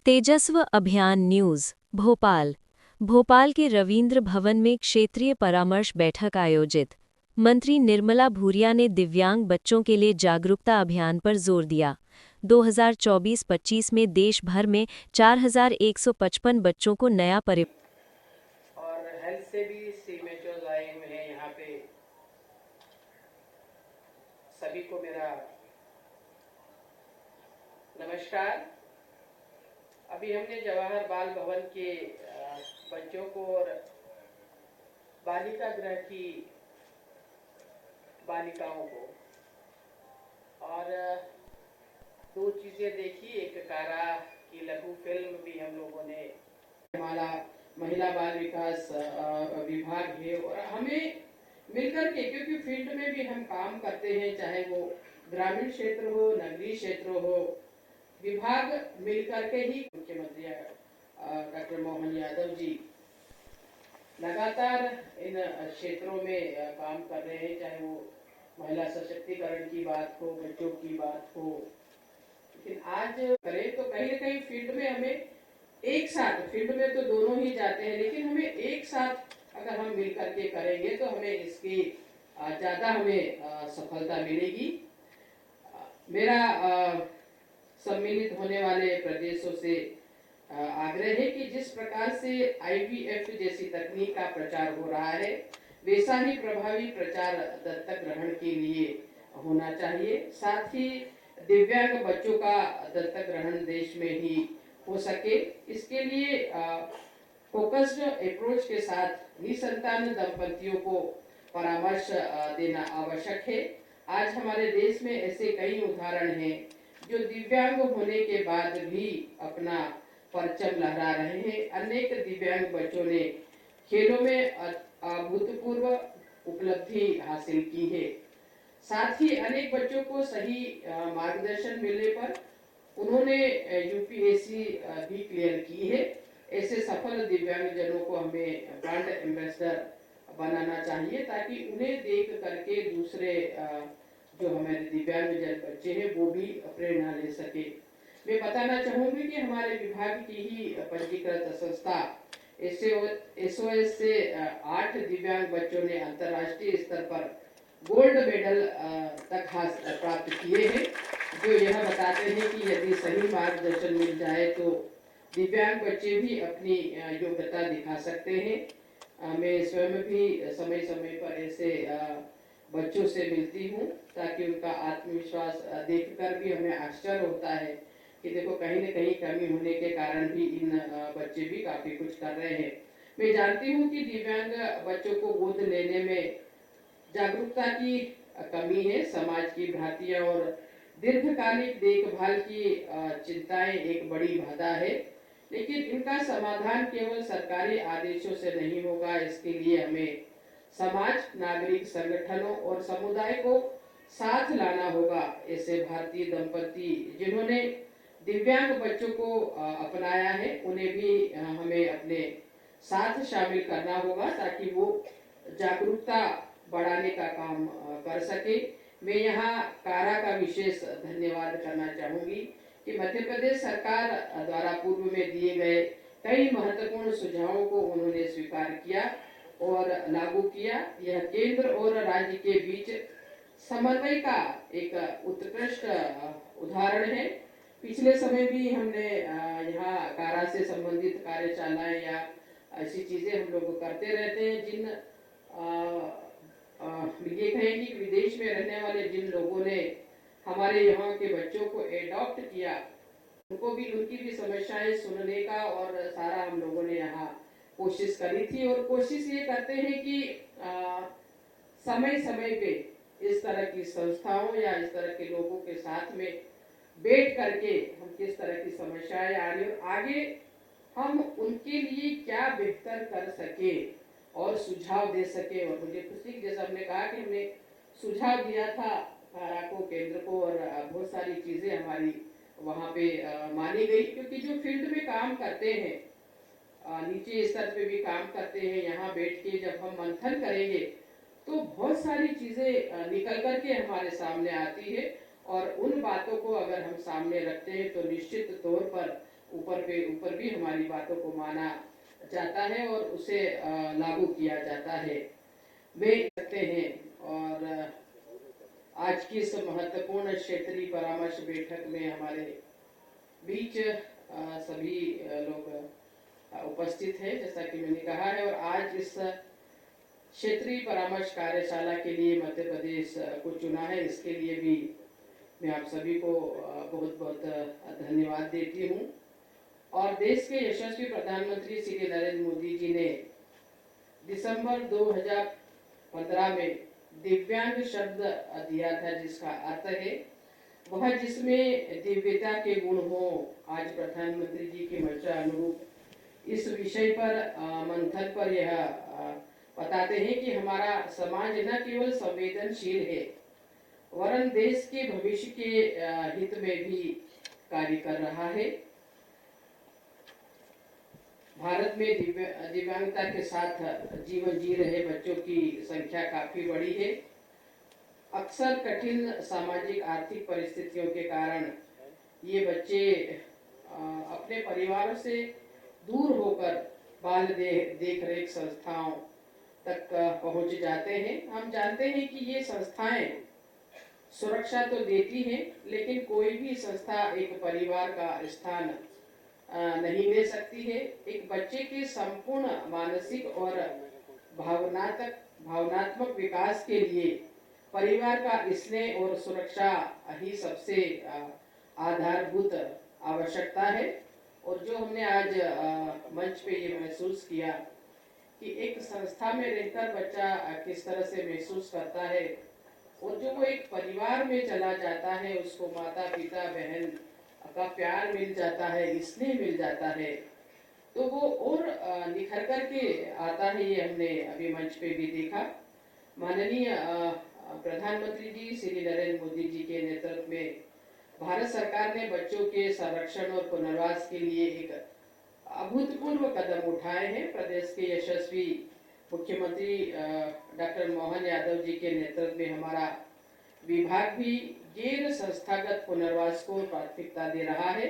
तेजस्व अभियान न्यूज़ भोपाल। भोपाल के रवींद्र भवन में क्षेत्रीय परामर्श बैठक आयोजित। मंत्री निर्मला भूरिया ने दिव्यांग बच्चों के लिए जागरूकता अभियान पर जोर दिया। 2024-25 में देश भर में 4155 बच्चों को नया और हेल्थ से भी सीमेचर्स आए हुए हैं यहाँ पे। सभी को मेरा नमस्कार। अभी हमने जवाहर बाल भवन के बच्चों को और बालिका गृह की बालिकाओं को और दो चीज़ें देखी। एक कारा की लघु फिल्म भी हम लोगों ने, हमारा महिला बाल विकास विभाग है और हमें मिलकर के, क्योंकि फील्ड में भी हम काम करते हैं, चाहे वो ग्रामीण क्षेत्र हो, नगरीय क्षेत्र हो, विभाग मिलकर के ही मुख्यमंत्री डॉक्टर मोहन यादव जी लगातार इन क्षेत्रों में काम कर रहे हैं, चाहे वो महिला सशक्तिकरण की बात हो, बच्चों की बात हो। लेकिन आज करें तो कहीं न कहीं फील्ड में हमें एक साथ, फील्ड में तो दोनों ही जाते हैं, लेकिन हमें एक साथ अगर हम मिल करके करेंगे तो हमें इसकी ज़्यादा हमें सफलता मिलेगी। मेरा सम्मिलित होने वाले प्रदेशों से आग्रह है कि जिस प्रकार से IVF जैसी तकनीक का प्रचार हो रहा है, वैसा ही प्रभावी प्रचार दत्तक ग्रहण के लिए होना चाहिए। साथ ही दिव्यांग बच्चों का दत्तक ग्रहण देश में ही हो सके, इसके लिए फोकस्ड अप्रोच के साथ निसंतान दंपतियों को परामर्श देना आवश्यक है। आज हमारे देश में ऐसे कई उदाहरण हैं जो दिव्यांग होने के बाद भी अपना परचम लहरा रहे हैं। अनेक दिव्यांग बच्चों ने खेलों में अभूतपूर्व उपलब्धि हासिल की है। साथ ही अनेक बच्चों को सही मार्गदर्शन मिलने पर उन्होंने UPSC भी क्लियर की है। ऐसे सफल दिव्यांगजनों को हमें ब्रांड एम्बेसडर बनाना चाहिए, ताकि उन्हें देख करके दूसरे जो हमारे दिव्यांगजन बच्चे हैं वो भी प्रेरणा ले सके। मैं बताना चाहूँगी कि हमारे विभाग की ही पंजीकृत संस्था SOS से 8 दिव्यांग बच्चों ने अंतर्राष्ट्रीय स्तर पर गोल्ड मेडल तक प्राप्त किए हैं, जो यह बताते हैं कि यदि सही मार्गदर्शन मिल जाए तो दिव्यांग बच्चे भी अपनी योग्यता दिखा सकते हैं। मैं स्वयं भी समय समय पर ऐसे बच्चों से मिलती हूँ, ताकि उनका आत्मविश्वास देखकर भी हमें आश्चर्य होता है कि देखो कहीं न कहीं कमी होने के कारण भी इन बच्चे भी काफ़ी कुछ कर रहे हैं। मैं जानती हूँ कि दिव्यांग बच्चों को गोद लेने में जागरूकता की कमी है। समाज की भ्रांतियाँ और दीर्घकालिक देखभाल की चिंताएं एक बड़ी बाधा है, लेकिन इनका समाधान केवल सरकारी आदेशों से नहीं होगा। इसके लिए हमें समाज, नागरिक संगठनों और समुदाय को साथ लाना होगा। ऐसे भारतीय दंपति जिन्होंने दिव्यांग बच्चों को अपनाया है, उन्हें भी हमें अपने साथ शामिल करना होगा, ताकि वो जागरूकता बढ़ाने का काम कर सके। मैं यहाँ कारा का विशेष धन्यवाद करना चाहूँगी कि मध्य प्रदेश सरकार द्वारा पूर्व में दिए गए कई महत्वपूर्ण सुझावों को उन्होंने स्वीकार किया और लागू किया। यह केंद्र और राज्य के बीच समन्वय का एक उत्कृष्ट उदाहरण है। पिछले समय भी हमने यहाँ कारा से संबंधित कार्यशालाएं या ऐसी चीज़ें हम लोग करते रहते हैं। जिन ये कहेंगे कि विदेश में रहने वाले जिन लोगों ने हमारे यहाँ के बच्चों को एडॉप्ट किया, उनको भी, उनकी भी समस्याएं सुनने का और सारा हम लोगों ने यहाँ कोशिश करी थी। और कोशिश ये करते हैं कि समय समय पे इस तरह की संस्थाओं या इस तरह के लोगों के साथ में बैठ करके हम किस तरह की समस्याएं आ रही और आगे हम उनके लिए क्या बेहतर कर सके और सुझाव दे सके। और मुझे खुशी, जैसा हमने कहा कि हमने सुझाव दिया था कारा को, केंद्र को, और बहुत सारी चीज़ें हमारी वहाँ पे मानी गई, क्योंकि जो फील्ड में काम करते हैं, नीचे स्तर पे भी काम करते हैं, यहाँ बैठ के जब हम मंथन करेंगे तो बहुत सारी चीज़ें निकल कर के हमारे सामने आती है। और उन बातों को अगर हम सामने रखते हैं तो निश्चित तौर पर ऊपर भी हमारी बातों को माना जाता है और उसे लागू किया जाता है। वे सकते हैं और आज की इस महत्वपूर्ण क्षेत्रीय परामर्श बैठक में हमारे बीच सभी लोग उपस्थित हैं, जैसा कि मैंने कहा है। और आज इस क्षेत्रीय परामर्श कार्यशाला के लिए मध्य प्रदेश को चुना है, इसके लिए भी मैं आप सभी को बहुत बहुत धन्यवाद देती हूँ। और देश के यशस्वी प्रधानमंत्री श्री नरेंद्र मोदी जी ने दिसंबर 2015 में दिव्यांग शब्द दिया था, जिसका अर्थ है वह जिसमें दिव्यता के गुण हो। आज प्रधानमंत्री जी के मंशा अनुरूप इस विषय पर मंथन पर यह बताते हैं कि हमारा समाज न केवल संवेदनशील है वरन देश के भविष्य के हित में भी कार्य कर रहा है। भारत में दिव्यांगता के साथ जीवन जी रहे बच्चों की संख्या काफी बड़ी है। अक्सर कठिन सामाजिक आर्थिक परिस्थितियों के कारण ये बच्चे अपने परिवारों से दूर होकर बाल देख रेख संस्थाओं तक पहुंच जाते हैं। हम जानते हैं कि ये संस्थाएं सुरक्षा तो देती हैं, लेकिन कोई भी संस्था एक परिवार का स्थान नहीं ले सकती है। एक बच्चे के संपूर्ण मानसिक और भावनात्मक विकास के लिए परिवार का स्नेह और सुरक्षा ही सबसे आधारभूत आवश्यकता है। और जो हमने आज मंच पे ये महसूस किया कि एक संस्था में रहकर बच्चा किस तरह से महसूस करता है और जो वो एक परिवार में चला जाता है, उसको माता पिता बहन का प्यार मिल जाता है, स्नेह मिल जाता है, तो वो और निखर कर के आता है। ये हमने अभी मंच पे भी देखा। माननीय प्रधानमंत्री जी श्री नरेंद्र मोदी जी के नेतृत्व में भारत सरकार ने बच्चों के संरक्षण और पुनर्वास के लिए एक अभूतपूर्व कदम उठाए हैं। प्रदेश के यशस्वी मुख्यमंत्री डॉक्टर मोहन यादव जी के नेतृत्व में हमारा विभाग भी गैर संस्थागत पुनर्वास को प्राथमिकता दे रहा है।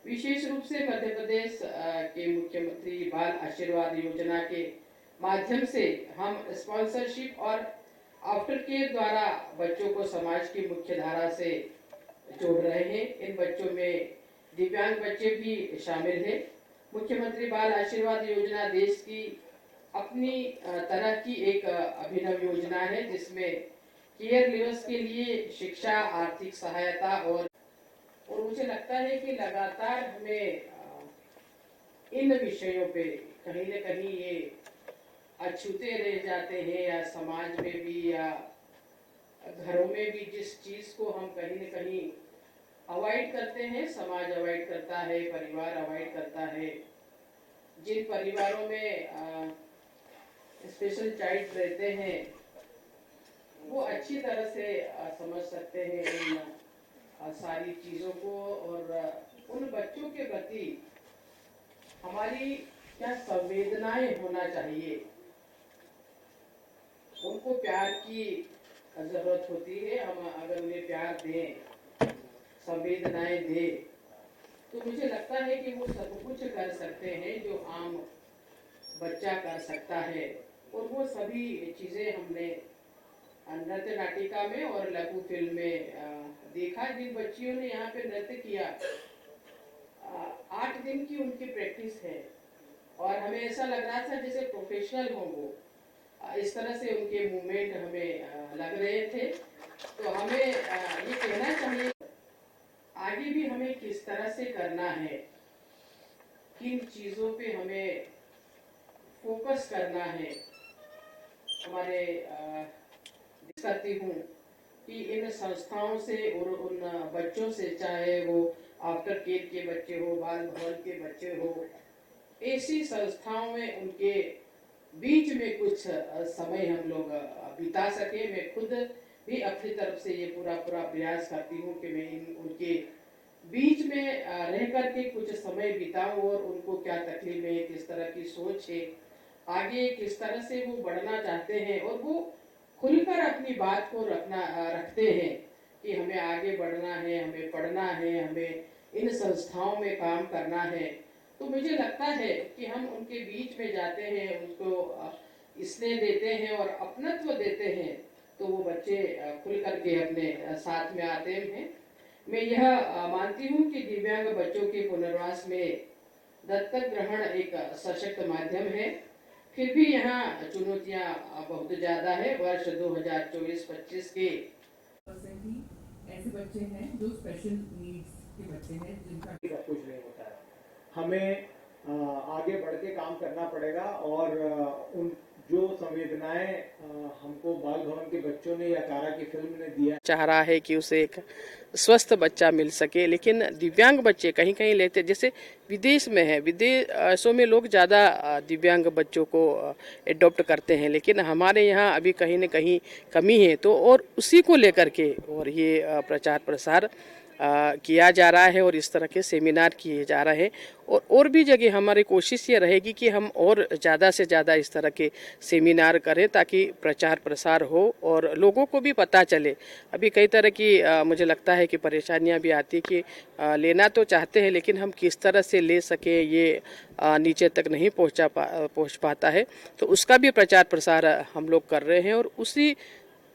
विशेष रूप से मध्य प्रदेश के मुख्यमंत्री बाल आशीर्वाद योजना के माध्यम से हम स्पॉन्सरशिप और आफ्टर केयर द्वारा बच्चों को समाज की मुख्य धारा से जोड़ रहे हैं। इन बच्चों में दिव्यांग बच्चे भी शामिल हैं। मुख्यमंत्री बाल आशीर्वाद योजना देश की अपनी तरह की एक अभिनव योजना है, जिसमें केयर गिवर्स के लिए शिक्षा, आर्थिक सहायता और मुझे लगता है कि लगातार हमें इन विषयों पे कहीं न कहीं ये अछूते रह जाते हैं, या समाज में भी या घरों में भी जिस चीज को हम कहीं न कहीं अवॉइड करते हैं, समाज अवॉइड करता है, परिवार अवॉइड करता है। जिन परिवारों में स्पेशल चाइल्ड रहते हैं वो अच्छी तरह से समझ सकते हैं इन सारी चीज़ों को, और उन बच्चों के प्रति हमारी क्या संवेदनाएं होना चाहिए। उनको प्यार की जरूरत होती है। हम अगर उन्हें प्यार दें, संवेदनाएं दें, तो मुझे लगता है कि वो सब कुछ कर सकते हैं जो आम बच्चा कर सकता है। और वो सभी चीज़ें हमने नृत्य नाटिका में और लघु फिल्म में देखा। जिन बच्चियों ने यहाँ पे नृत्य किया, 8 दिन की उनकी प्रैक्टिस है और हमें ऐसा लग रहा था जैसे प्रोफेशनल हों वो। इस तरह से उनके मूवमेंट हमें लग रहे थे। तो हमें ये कहना चाहिए आगे भी हमें किस तरह से करना है, किन चीज़ों पे हमें फोकस करना है। हमारे करती हूँ कि इन संस्थाओं से और उन बच्चों से, चाहे वो आफ्टर केयर के बच्चे हो, बाल भवन के बच्चे हो, ऐसी संस्थाओं में उनके बीच में कुछ समय हम लोग बिता सके। मैं खुद भी अपनी तरफ से ये पूरा प्रयास करती हूँ कि मैं उनके बीच में रह करके कुछ समय बिताऊं और उनको क्या तकलीफ है, किस तरह की सोच है, आगे किस तरह से वो बढ़ना चाहते हैं, और वो खुलकर अपनी बात को रखते हैं कि हमें आगे बढ़ना है, हमें पढ़ना है, हमें इन संस्थाओं में काम करना है, तो मुझे लगता है कि हम उनके बीच में जाते हैं, उनको स्नेह देते हैं और अपनत्व देते हैं, तो वो बच्चे खुल करके अपने साथ में आते हैं। मैं यह मानती हूँ कि दिव्यांग बच्चों के पुनर्वास में दत्तक ग्रहण एक सशक्त माध्यम है। फिर भी यहाँ चुनौतियाँ बहुत ज़्यादा है। वर्ष 2024-25 के परसेंट ही ऐसे बच्चे हैं जो स्पेशल नीड्स के बच्चे हैं जिनका सब कुछ नहीं होता है। हमें आगे बढ़ के काम करना पड़ेगा और उन जो संवेदनाएं हमको बाल भवन के बच्चों ने या कारा की फिल्म ने दिया चाह रहा है कि उसे एक स्वस्थ बच्चा मिल सके, लेकिन दिव्यांग बच्चे कहीं कहीं लेते, जैसे विदेश में है, विदेशों में लोग ज़्यादा दिव्यांग बच्चों को एडॉप्ट करते हैं, लेकिन हमारे यहाँ अभी कहीं न कहीं कमी है। तो और उसी को लेकर के और ये प्रचार प्रसार किया जा रहा है और इस तरह के सेमिनार किए जा रहे हैं। और भी जगह हमारी कोशिश ये रहेगी कि हम और ज़्यादा से ज़्यादा इस तरह के सेमिनार करें ताकि प्रचार प्रसार हो और लोगों को भी पता चले। अभी कई तरह की मुझे लगता है कि परेशानियां भी आती कि लेना तो चाहते हैं, लेकिन हम किस तरह से ले सके ये नीचे तक नहीं पहुंच पाता है। तो उसका भी प्रचार प्रसार हम लोग कर रहे हैं और उसी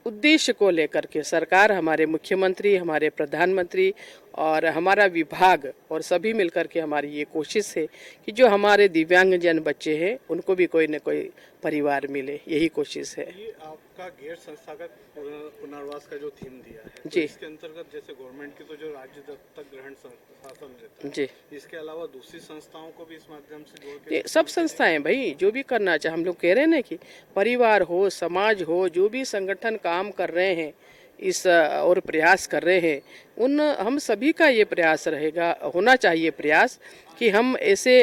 उद्देश्य को लेकर के सरकार, हमारे मुख्यमंत्री, हमारे प्रधानमंत्री और हमारा विभाग और सभी मिलकर के हमारी ये कोशिश है कि जो हमारे दिव्यांगजन बच्चे हैं उनको भी कोई न कोई परिवार मिले, यही कोशिश है। ये आपका गैर संस्थागत पुनर्वास का जो थीम दिया है, तो जी, इसके अंतर्गत जैसे गवर्नमेंट की तो जो राज्य दत्तक ग्रहण शासन रहता है, जी, इसके अलावा दूसरी संस्थाओं को भी इस माध्यम से जोड़ ये के सब संस्थाएं भाई जो भी करना चाहे, हम लोग कह रहे हैं ना कि परिवार हो, समाज हो, जो भी संगठन काम कर रहे हैं इस और प्रयास कर रहे हैं, उन हम सभी का ये प्रयास रहेगा, होना चाहिए प्रयास कि हम ऐसे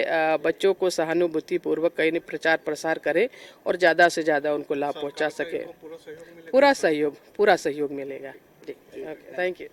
बच्चों को सहानुभूतिपूर्वक कहीं प्रचार प्रसार करें और ज़्यादा से ज़्यादा उनको लाभ पहुंचा सके। पूरा सहयोग मिलेगा। पूरा सहयोग मिलेगा। जी, ओके, थैंक यू।